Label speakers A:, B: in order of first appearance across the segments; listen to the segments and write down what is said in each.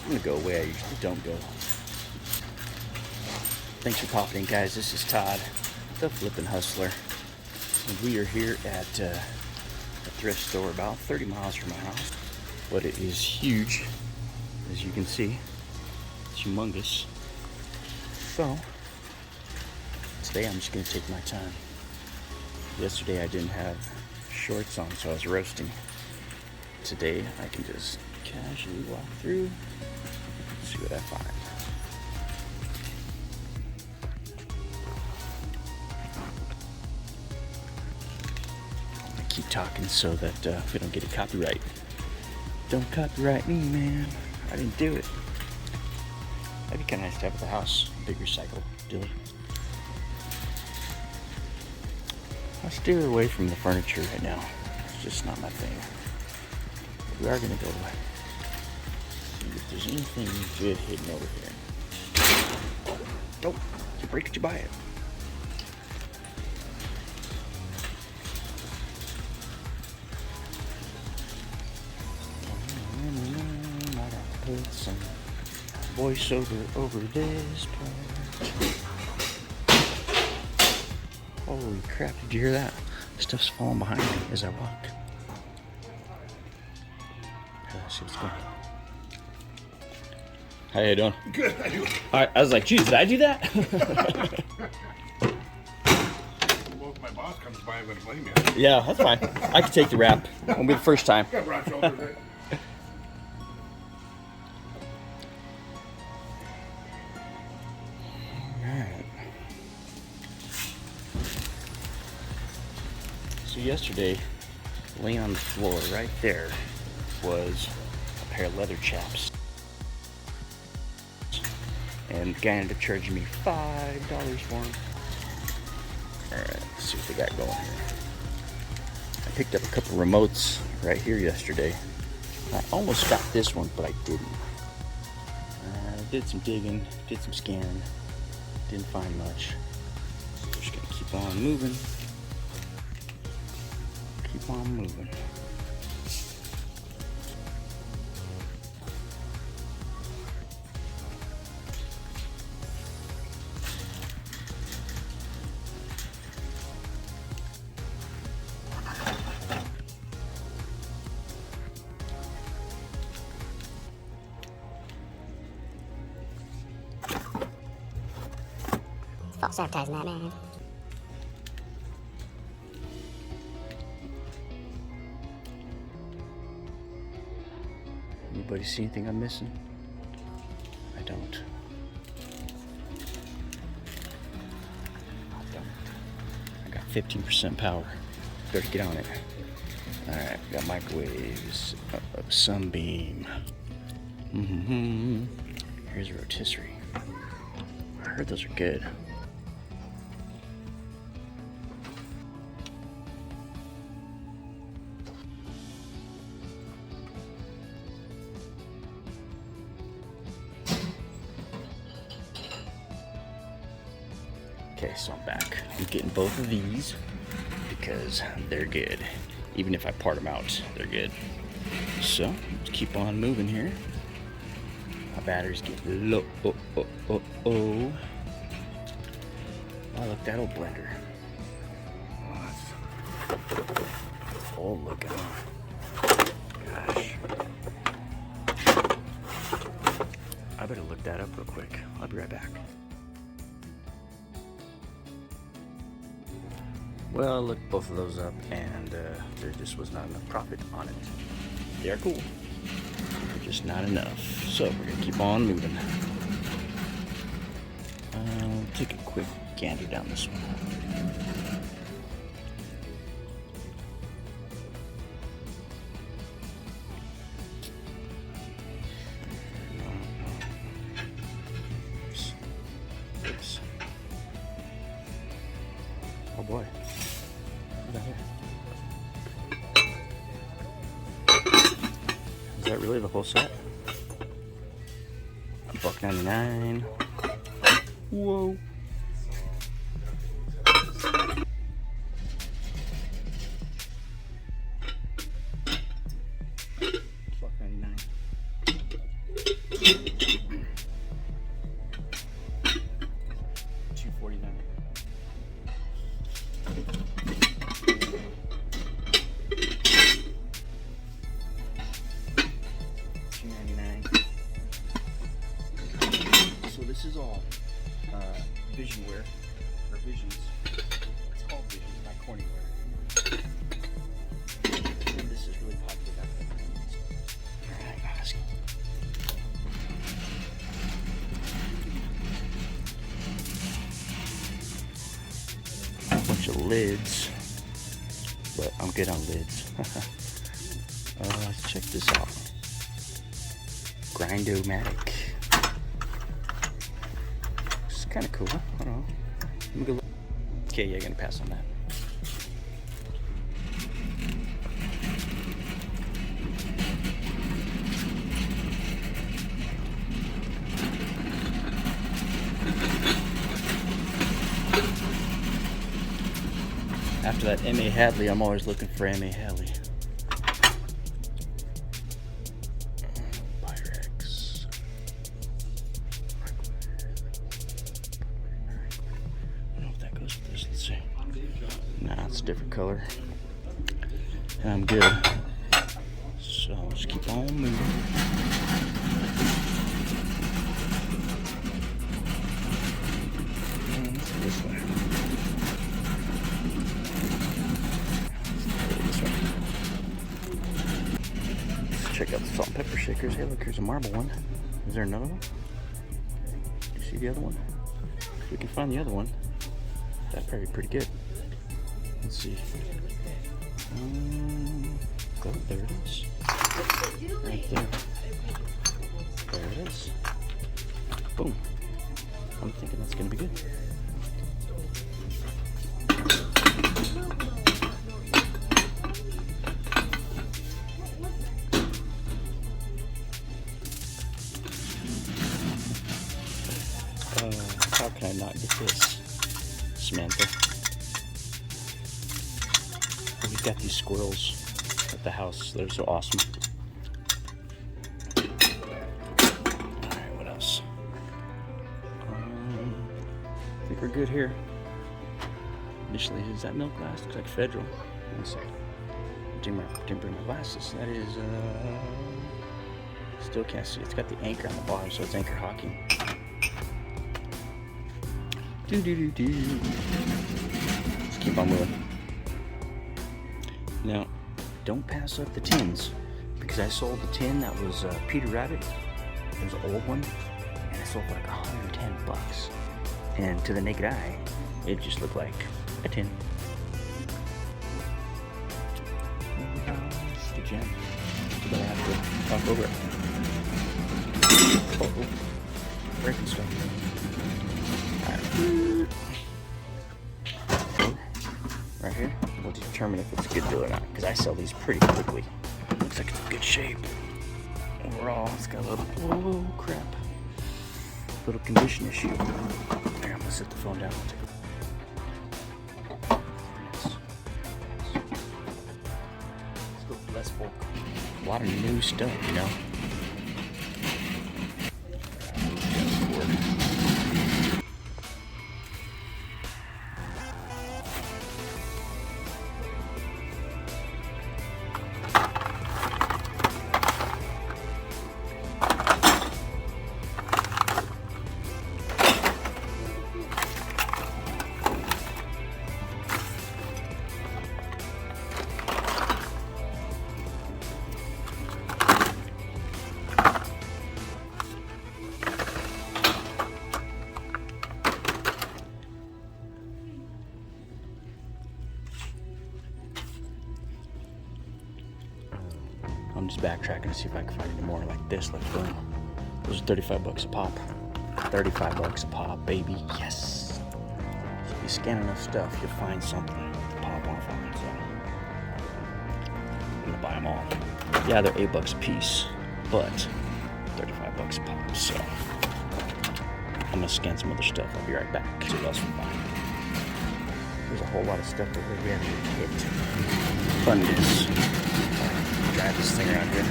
A: I'm gonna go away. I usually don't go. Thanks for popping in, guys. This is Todd, the Flippin' Hustler. And we are here at a thrift store about 30 miles from my house. But it is huge, as you can see. It's humongous. So, today I'm just gonna take my time. Yesterday I didn't have shorts on, so I was roasting. Today I can just casually walk through, see what I find. I'm gonna keep talking so that we don't get a copyright. Don't copyright me, man. I didn't do it. That'd be kind of nice to have at the house. Big recycle dilly. I'll steer away from the furniture right now. It's just not my thing. We are gonna go see if there's anything good hidden over here. Oh, you break it, you buy it. Might have to put some voiceover over this part. Holy crap, did you hear that? Stuff's falling behind me as I walk. Let's see what's going on. How you doing?
B: Good, how you doing?
A: I was like, geez, did I do that?
B: Well, if my boss comes by, I'm going to blame you.
A: Yeah, that's fine. I can take the rap. Won't be the first time.
B: Got broad shoulders, right?
A: So yesterday, laying on the floor right there was a pair of leather chaps. And the guy ended up charging me $5 for them. Alright, let's see what they got going here. I picked up a couple remotes right here yesterday. I almost got this one, but I didn't. Did some digging, did some scanning, didn't find much. So we're just gonna keep on moving. Keep on moving.
C: False advertising that, man.
A: Anybody see anything I'm missing? I don't. I got 15% power. Better get on it. Alright, got microwaves, sunbeam. Here's a rotisserie. I heard those are good. Okay, so I'm back. I'm getting both of these because they're good. Even if I part them out, they're good. So, let's keep on moving here. My battery's getting low. Oh. Oh, look, that old blender. Oh, look at him. Gosh. I better look that up real quick. I'll be right back. Well, I looked both of those up, and there just was not enough profit on it. They're cool. They're just not enough. So we're gonna keep on moving. Take a quick gander down this one. Oops. Oh boy. Look at here. Is that really the whole set? $1.99. Whoa. $1.99. lids, but I'm good on lids. Let's check this out. Grindomatic. It's kind of cool. I don't know. Let me go look. Okay, yeah, gonna pass on that. After that M.A. Hadley, I'm always looking for M.A. Hadley. Pyrex. I don't know if that goes with this. Let's see. Nah, it's a different color. And I'm good. So I'll just keep on moving. This way. Check out the salt and pepper shakers. Hey, look, here's a marble one. Is there another one? Do you see the other one? If we can find the other one, that'd probably be pretty good. Let's see. Oh, there it is. Right there. There it is. Boom. I'm thinking that's gonna be good. How can I not get this, Samantha? We've got these squirrels at the house. They're so awesome. Alright, what else? I think we're good here. Initially, is that milk glass? Looks like Federal. One second. Didn't bring my glasses. That is, still can't see. It's got the anchor on the bottom, so it's anchor hocking. Let's keep on moving. Now, don't pass up the tins, because I sold the tin that was Peter Rabbit. It was an old one, and I sold for like $110. And to the naked eye, it just looked like a tin. The gem. So that I have to talk over it. Oh, breaking stuff. Right here, we'll determine if it's a good deal or not, because I sell these pretty quickly. Looks like it's in good shape. Overall, it's got a little, oh crap, little condition issue. There, I'm gonna set the phone down. Let's go for less bulk. A lot of new stuff, you know. I'm just backtracking to see if I can find any more like this. Like boom, those are $35 a pop. $35 a pop, baby. Yes. So if you scan enough stuff, you'll find something to pop off on. So I'm gonna buy them all. Yeah, they're $8 a piece, but $35 a pop. So I'm gonna scan some other stuff. I'll be right back. See what else we find. There's a whole lot of stuff that we haven't hit. Fun it is. Drive this thing around here.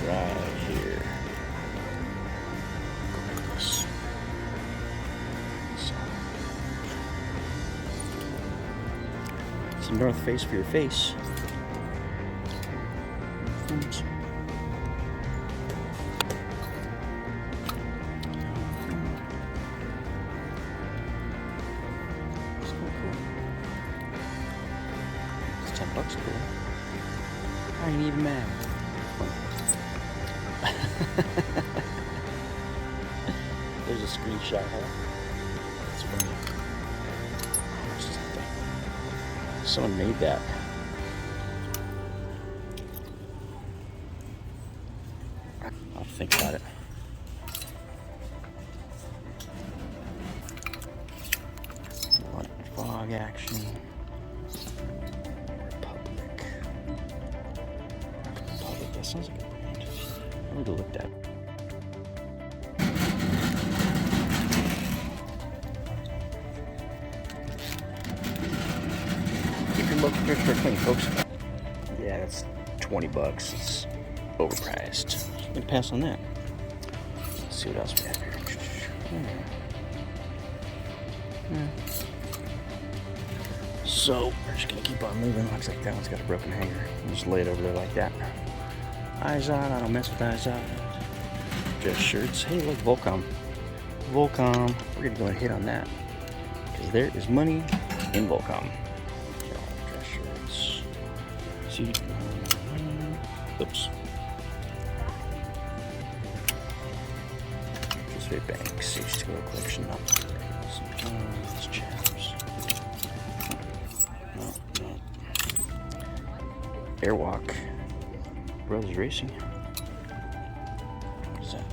A: Right here. Go like this. So. Some North Face for your face. Oops. It's kind of cool. It's $10 cool. I ain't even mad. There's a screenshot, huh? That's funny. Someone made that. I'll think about it. A lot of fog action. Republic. That sounds like a brand. I need to look that. Keep your local thrift store clean, folks. Yeah, that's $20. It's overpriced. I'm gonna pass on that. Let's see what else we have here. So we're just gonna keep on moving. Looks like that one's got a broken hanger. I'll just lay it over there like that. Eyes on. I don't mess with eyes on. Dress shirts. Hey, look, Volcom. Volcom. We're gonna go and hit on that because there is money in Volcom. Dress shirts. See. Oops. Just banks. H2O collection. Not it's chaps. No. Airwalk. Brothers Racing. What's that?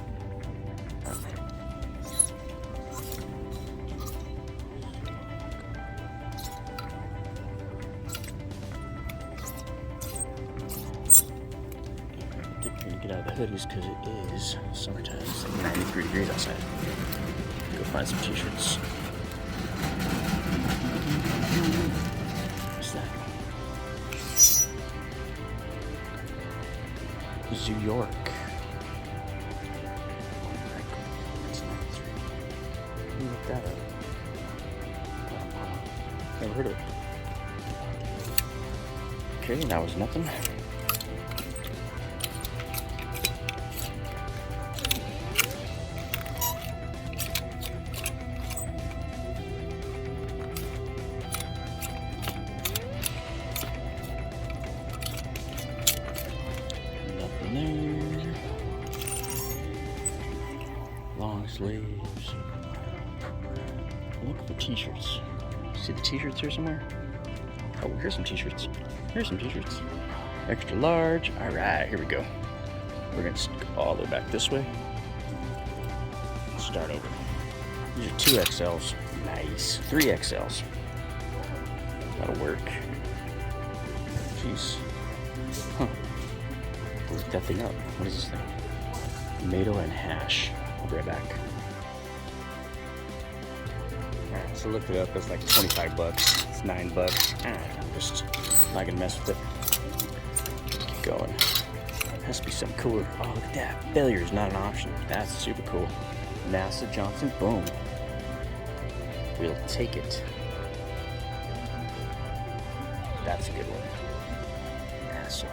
A: We're gonna get out of the hoodies because it is summertime. It's like 93 degrees outside. Go find some t-shirts. What's that? Zoo York. That's nice. Let me look that up. Never heard of it. Okay, that was nothing. Long sleeves. Look for t-shirts. See the t-shirts here somewhere? Oh, here's some t-shirts. Here's some t-shirts. Extra large. All right, here we go. We're gonna go all the way back this way. Start over. These are 2XLs. Nice. 3XLs. That'll work. Jeez. Huh. Look that thing up. What is this thing? Tomato and hash. I'll be right back. Alright, so looked it up. It's like $25. It's $9. I'm just not gonna mess with it. Keep going. Has to be something cooler. Oh, look at that. Failure is not an option. That's super cool. NASA Johnson. Boom. We'll take it. That's a good one. NASA.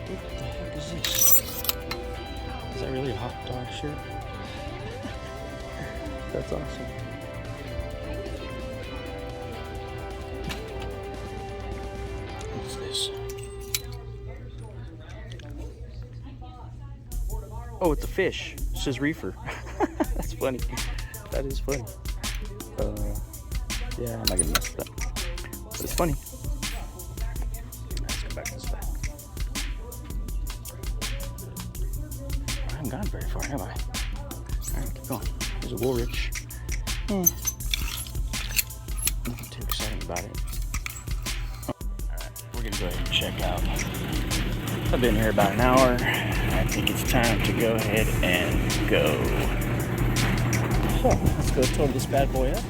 A: What the heck is this? Is that really a hot dog shirt? That's awesome. What's this? Oh, it's a fish. It says reefer. That's funny. That is funny. Yeah, I'm not gonna mess with that. But it's funny. Let's go back this way. I haven't gone very far, have I? Alright, keep going. There's a Woolrich. Nothing too exciting about it. Alright, we're gonna go ahead and check out. I've been here about an hour. I think it's time to go ahead and go. So, let's go total this bad boy up.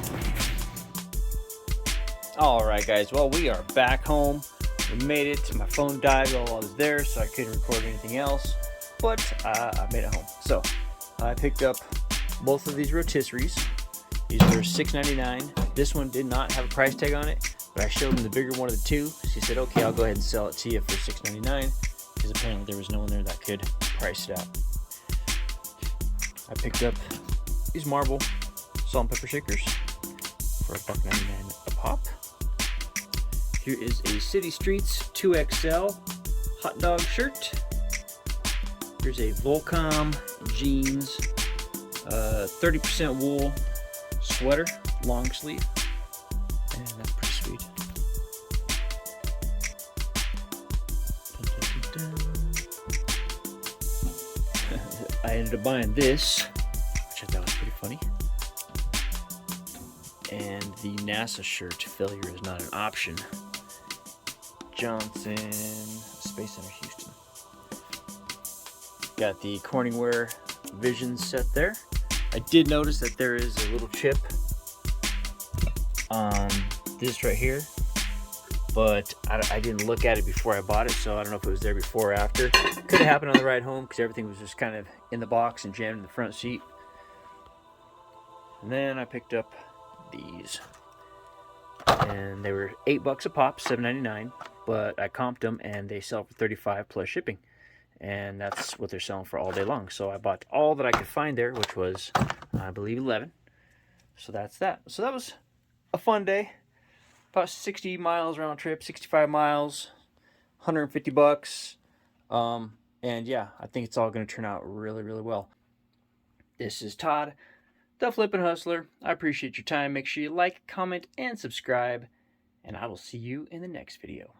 A: Alright guys, well we are back home. We made it. My phone died while I was there, so I couldn't record anything else. But I made it home. So, I picked up both of these rotisseries. These were $6.99. This one did not have a price tag on it, but I showed them the bigger one of the two. She said, okay, I'll go ahead and sell it to you for $6.99, because apparently there was no one there that could price it out. I picked up these Marble salt and pepper shakers for $1.99 a pop. Here is a City Streets 2XL hot dog shirt. Here's a Volcom jeans 30% wool sweater, long sleeve, and that's pretty sweet. I ended up buying this, which I thought was pretty funny. And the NASA shirt, failure is not an option. Johnson Space Center, Houston. Got the Corningware Vision set there. I did notice that there is a little chip on this right here, but I didn't look at it before I bought it, so I don't know if it was there before or after. Could have happened on the ride home because everything was just kind of in the box and jammed in the front seat. And then I picked up these, and they were $8 a pop, $7.99, but I comped them and they sell for $35 plus shipping, and that's what they're selling for all day long. So I bought all that I could find there, which was, I believe, 11. So that's that. So that was a fun day. About 60 miles round trip, 65 miles, $150. And yeah, I think it's all going to turn out really, really well. This is Todd, the Flippin' Hustler. I appreciate your time. Make sure you like, comment, and subscribe, and I will see you in the next video.